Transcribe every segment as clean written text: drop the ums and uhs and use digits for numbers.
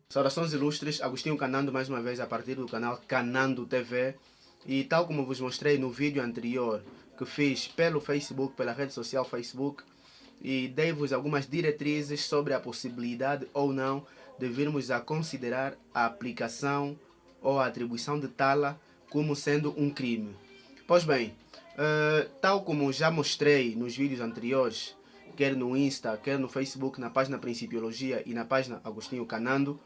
Saudações ilustres, Agostinho Canando mais uma vez a partir do canal Canando TV. E tal como vos mostrei no vídeo anterior que fiz pelo Facebook, pela rede social Facebook, e dei-vos algumas diretrizes sobre a possibilidade ou não de virmos a considerar a aplicação ou a atribuição de tala como sendo um crime. Pois bem, tal como já mostrei nos vídeos anteriores, quer no Insta, quer no Facebook, na página Principiologia e na página Agostinho Canando,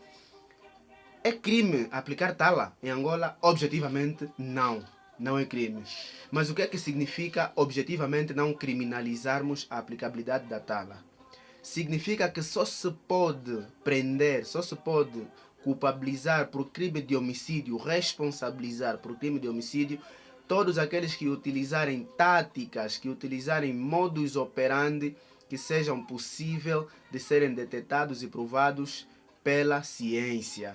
é crime aplicar tala em Angola? Objetivamente, não. Não é crime. Mas o que é que significa objetivamente não criminalizarmos a aplicabilidade da tala? Significa que só se pode prender, só se pode culpabilizar por crime de homicídio, responsabilizar por crime de homicídio, todos aqueles que utilizarem táticas, que utilizarem modus operandi que sejam possível de serem detectados e provados pela ciência.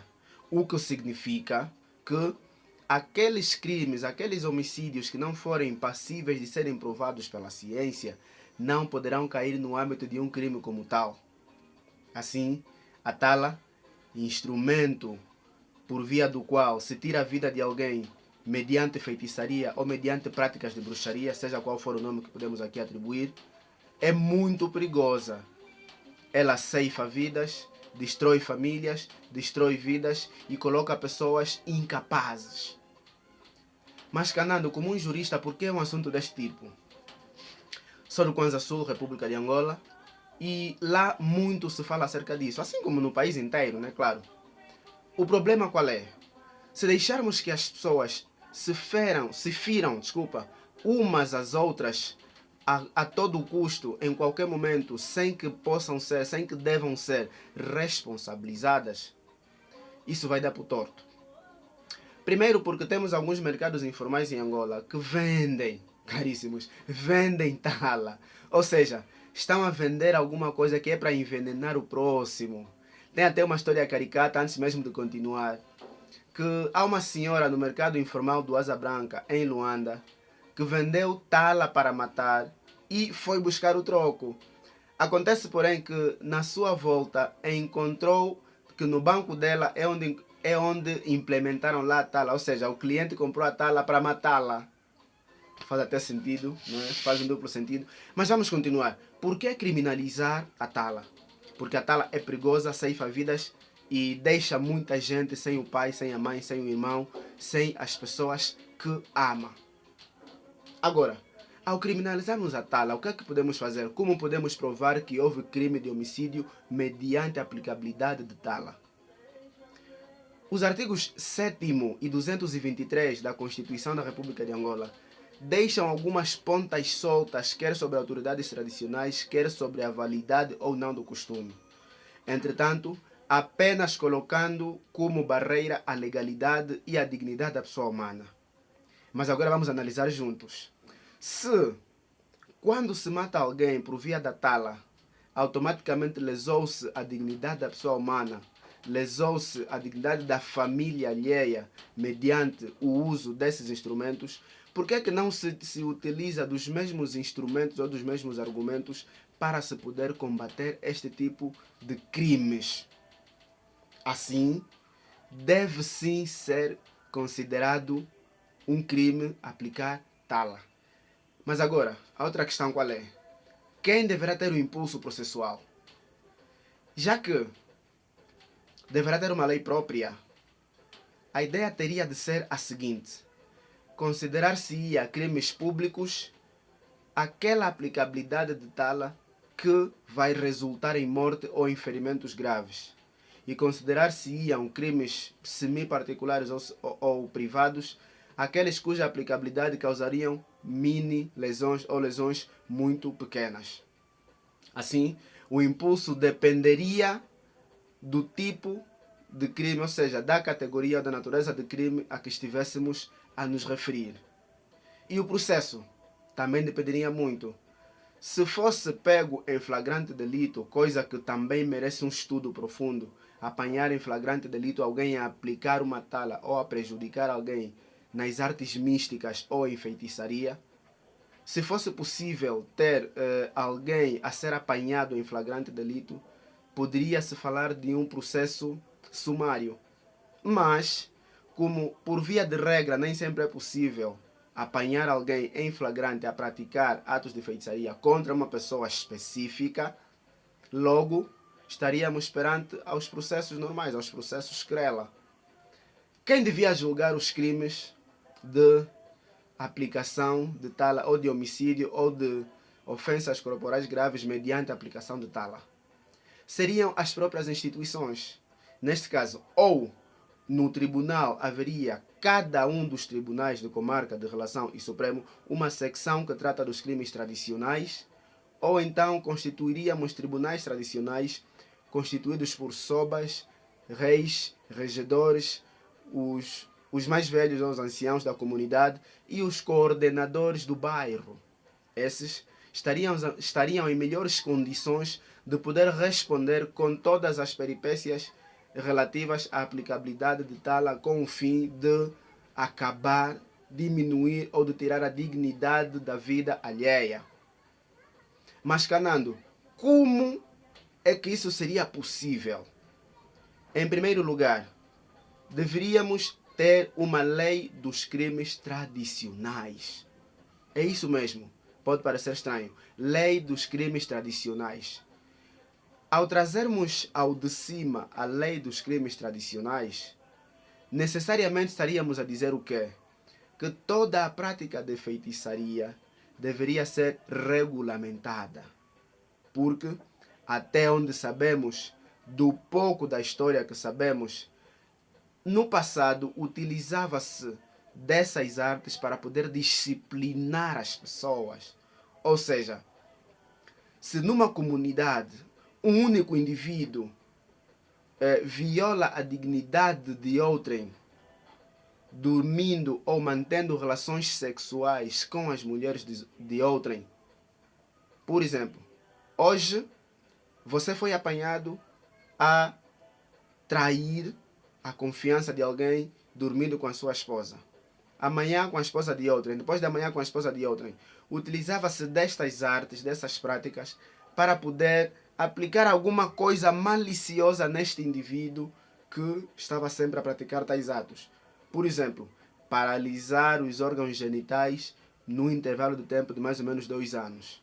O que significa que aqueles crimes, aqueles homicídios que não forem passíveis de serem provados pela ciência, não poderão cair no âmbito de um crime como tal. Assim, a tala, instrumento por via do qual se tira a vida de alguém mediante feitiçaria ou mediante práticas de bruxaria, seja qual for o nome que podemos aqui atribuir, é muito perigosa. Ela ceifa vidas, destrói famílias, destrói vidas e coloca pessoas incapazes. Mas Canando, como um jurista, por que é um assunto deste tipo? Sou do Kwanza Sul, República de Angola, e lá muito se fala acerca disso, assim como no país inteiro, né? Claro. O problema qual é? Se deixarmos que as pessoas se firam, umas às outras a todo custo, em qualquer momento, sem que possam ser, sem que devam ser responsabilizadas, isso vai dar por torto. Primeiro porque temos alguns mercados informais em Angola que vendem, caríssimos, vendem tala. Ou seja, estão a vender alguma coisa que é para envenenar o próximo. Tem até uma história caricata, antes mesmo de continuar, que há uma senhora no mercado informal do Asa Branca, em Luanda, que vendeu tala para matar e foi buscar o troco. Acontece, porém, que na sua volta encontrou que no banco dela é onde implementaram lá a tala, ou seja, o cliente comprou a tala para matá-la. Faz até sentido, não é? Faz um duplo sentido. Mas vamos continuar. Por que criminalizar a tala? Porque a tala é perigosa, ceifa vidas e deixa muita gente sem o pai, sem a mãe, sem o irmão, sem as pessoas que ama. Agora, ao criminalizarmos a tala, o que é que podemos fazer? Como podemos provar que houve crime de homicídio mediante a aplicabilidade de tala? Os artigos 7º e 223 da Constituição da República de Angola deixam algumas pontas soltas, quer sobre autoridades tradicionais, quer sobre a validade ou não do costume. Entretanto, apenas colocando como barreira a legalidade e a dignidade da pessoa humana. Mas agora vamos analisar juntos. Se, quando se mata alguém por via da tala, automaticamente lesou-se a dignidade da pessoa humana, lesou-se a dignidade da família alheia mediante o uso desses instrumentos, por que é que não se utiliza dos mesmos instrumentos ou dos mesmos argumentos para se poder combater este tipo de crimes? Assim, deve sim ser considerado um crime aplicar tala. Mas agora, a outra questão qual é? Quem deverá ter o impulso processual? Já que deverá ter uma lei própria, a ideia teria de ser a seguinte: considerar-se-ia crimes públicos aquela aplicabilidade de tala que vai resultar em morte ou em ferimentos graves. E considerar-se-iam crimes semi-particulares ou privados aqueles cuja aplicabilidade causariam mini lesões ou lesões muito pequenas. Assim, o impulso dependeria do tipo de crime, ou seja, da categoria ou da natureza de crime a que estivéssemos a nos referir. E o processo também dependeria muito. Se fosse pego em flagrante delito, coisa que também merece um estudo profundo, apanhar em flagrante delito alguém a aplicar uma tala ou a prejudicar alguém nas artes místicas ou em feitiçaria, se fosse possível ter alguém a ser apanhado em flagrante delito, poderia-se falar de um processo sumário. Mas, como por via de regra nem sempre é possível apanhar alguém em flagrante a praticar atos de feitiçaria contra uma pessoa específica, logo estaríamos perante aos processos normais, aos processos Crela. Quem devia julgar os crimes de aplicação de tala ou de homicídio ou de ofensas corporais graves mediante a aplicação de tala? Seriam as próprias instituições. Neste caso, ou no tribunal haveria cada um dos tribunais de comarca, de relação e Supremo uma secção que trata dos crimes tradicionais, ou então constituiríamos tribunais tradicionais constituídos por sobas, reis, regedores, os mais velhos ou os anciãos da comunidade e os coordenadores do bairro. Esses estariam em melhores condições de poder responder com todas as peripécias relativas à aplicabilidade de tala com o fim de acabar, diminuir ou de tirar a dignidade da vida alheia. Mas, Canando, como é que isso seria possível? Em primeiro lugar, deveríamos ter uma lei dos crimes tradicionais. É isso mesmo. Pode parecer estranho. Lei dos crimes tradicionais. Ao trazermos ao de cima a lei dos crimes tradicionais, necessariamente estaríamos a dizer o quê? Que toda a prática de feitiçaria deveria ser regulamentada. Porque, até onde sabemos, do pouco da história que sabemos, no passado utilizava-se dessas artes para poder disciplinar as pessoas. Ou seja, se numa comunidade um único indivíduo viola a dignidade de outrem, dormindo ou mantendo relações sexuais com as mulheres de outrem, por exemplo, hoje você foi apanhado a trair a confiança de alguém dormindo com a sua esposa. Amanhã com a esposa de outrem, depois de amanhã com a esposa de outrem. Utilizava-se destas artes, dessas práticas, para poder aplicar alguma coisa maliciosa neste indivíduo que estava sempre a praticar tais atos. Por exemplo, paralisar os órgãos genitais no intervalo de tempo de mais ou menos 2 anos.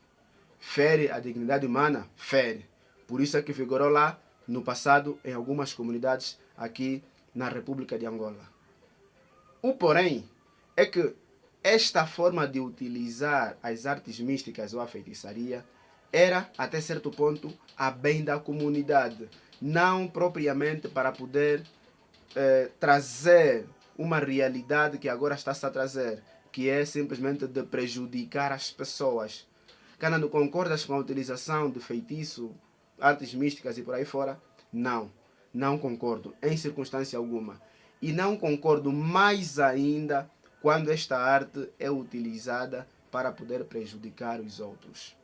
Fere a dignidade humana? Fere. Por isso é que vigorou lá, no passado, em algumas comunidades aqui na República de Angola. O porém é que esta forma de utilizar as artes místicas ou a feitiçaria era, até certo ponto, a bem da comunidade. Não propriamente para poder trazer uma realidade que agora está-se a trazer, que é simplesmente de prejudicar as pessoas. Canando, concordas com a utilização de feitiço, artes místicas e por aí fora? Não, não concordo, em circunstância alguma. E não concordo mais ainda quando esta arte é utilizada para poder prejudicar os outros.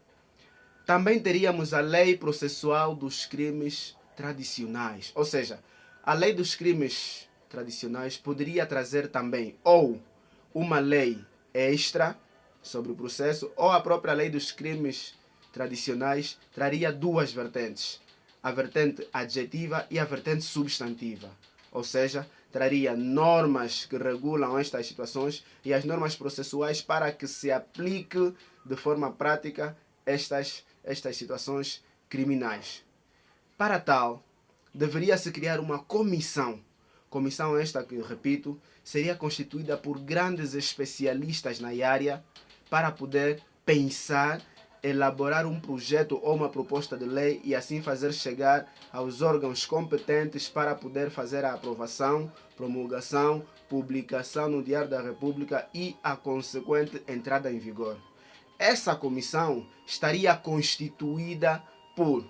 Também teríamos a lei processual dos crimes tradicionais. Ou seja, a lei dos crimes tradicionais poderia trazer também ou uma lei extra sobre o processo, ou a própria lei dos crimes tradicionais traria duas vertentes. A vertente adjetiva e a vertente substantiva. Ou seja, traria normas que regulam estas situações e as normas processuais para que se aplique de forma prática estas situações criminais. Para tal, deveria-se criar uma comissão. Comissão esta que, repito, seria constituída por grandes especialistas na área para poder pensar, elaborar um projeto ou uma proposta de lei e assim fazer chegar aos órgãos competentes para poder fazer a aprovação, promulgação, publicação no Diário da República e a consequente entrada em vigor. Essa comissão estaria constituída por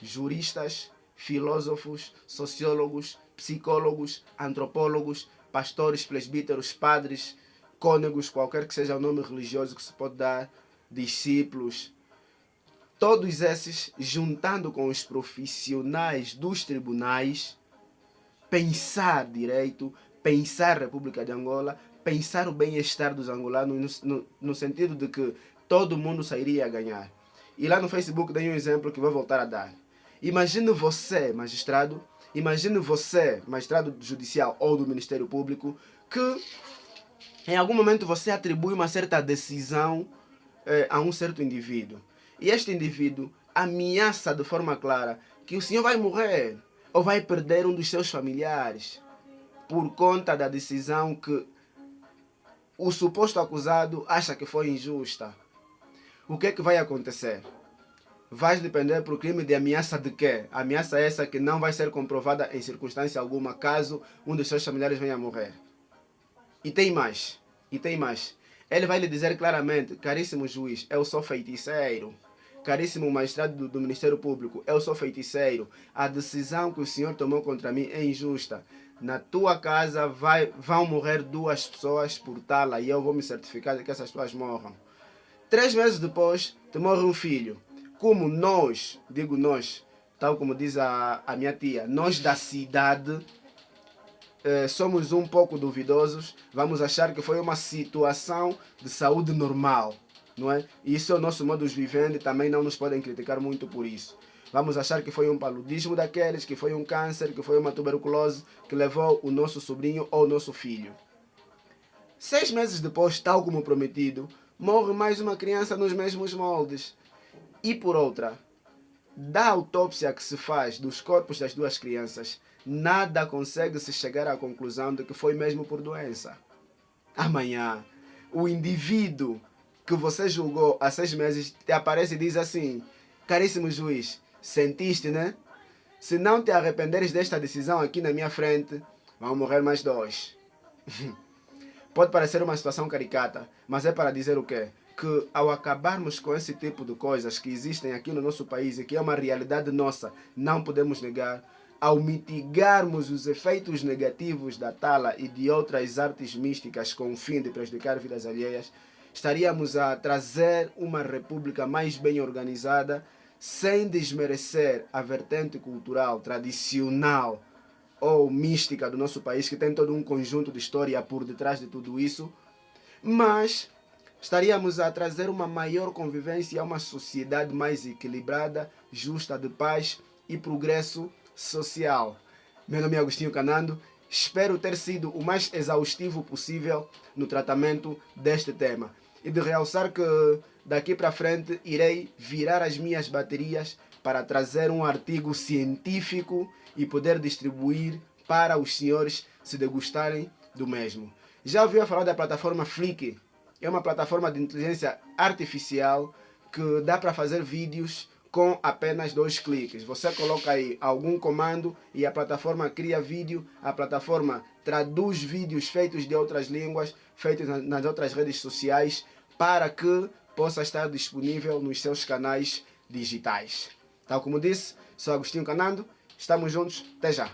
juristas, filósofos, sociólogos, psicólogos, antropólogos, pastores, presbíteros, padres, cônegos, qualquer que seja o nome religioso que se pode dar, discípulos. Todos esses, juntando com os profissionais dos tribunais, pensar direito, pensar República de Angola, pensar o bem-estar dos angolanos no sentido de que todo mundo sairia a ganhar. E lá no Facebook dei um exemplo que vou voltar a dar. Imagine você, magistrado, Imagine você, magistrado judicial ou do Ministério Público, que em algum momento você atribui uma certa decisão a um certo indivíduo. E este indivíduo ameaça de forma clara que o senhor vai morrer ou vai perder um dos seus familiares por conta da decisão que o suposto acusado acha que foi injusta. O que é que vai acontecer? Vai depender por crime de ameaça de quê? Ameaça essa que não vai ser comprovada em circunstância alguma caso um dos seus familiares venha a morrer. E tem mais. Ele vai lhe dizer claramente: caríssimo juiz, eu sou feiticeiro. Caríssimo magistrado do Ministério Público, eu sou feiticeiro. A decisão que o senhor tomou contra mim é injusta. Na tua casa vão morrer 2 pessoas por tala e eu vou me certificar de que essas pessoas morram. 3 meses depois, te morre um filho. Como nós, digo nós, tal como diz a minha tia, nós da cidade somos um pouco duvidosos, vamos achar que foi uma situação de saúde normal, não é? E isso é o nosso modus vivendi, também não nos podem criticar muito por isso. Vamos achar que foi um paludismo daqueles, que foi um câncer, que foi uma tuberculose que levou o nosso sobrinho ou o nosso filho. 6 meses depois, tal como prometido, morre mais uma criança nos mesmos moldes. E por outra, da autópsia que se faz dos corpos das 2 crianças, nada consegue se chegar à conclusão de que foi mesmo por doença. Amanhã, o indivíduo que você julgou há 6 meses te aparece e diz assim: caríssimo juiz, sentiste, né? Se não te arrependeres desta decisão aqui na minha frente, vão morrer mais 2. Pode parecer uma situação caricata, mas é para dizer o quê? Que ao acabarmos com esse tipo de coisas que existem aqui no nosso país e que é uma realidade nossa, não podemos negar, ao mitigarmos os efeitos negativos da tala e de outras artes místicas com o fim de prejudicar vidas alheias, estaríamos a trazer uma república mais bem organizada, sem desmerecer a vertente cultural, tradicional ou mística do nosso país, que tem todo um conjunto de história por detrás de tudo isso, mas estaríamos a trazer uma maior convivência a uma sociedade mais equilibrada, justa, de paz e progresso social. Meu nome é Agostinho Canando, espero ter sido o mais exaustivo possível no tratamento deste tema. E de realçar que daqui para frente irei virar as minhas baterias para trazer um artigo científico e poder distribuir para os senhores se degustarem do mesmo. Já ouviu falar da plataforma Flickr? É uma plataforma de inteligência artificial que dá para fazer vídeos com apenas 2 cliques. Você coloca aí algum comando e a plataforma cria vídeo, a plataforma traduz vídeos feitos de outras línguas, feitos nas outras redes sociais, para que possa estar disponível nos seus canais digitais. Tal como disse, sou Agostinho Canando, estamos juntos, até já!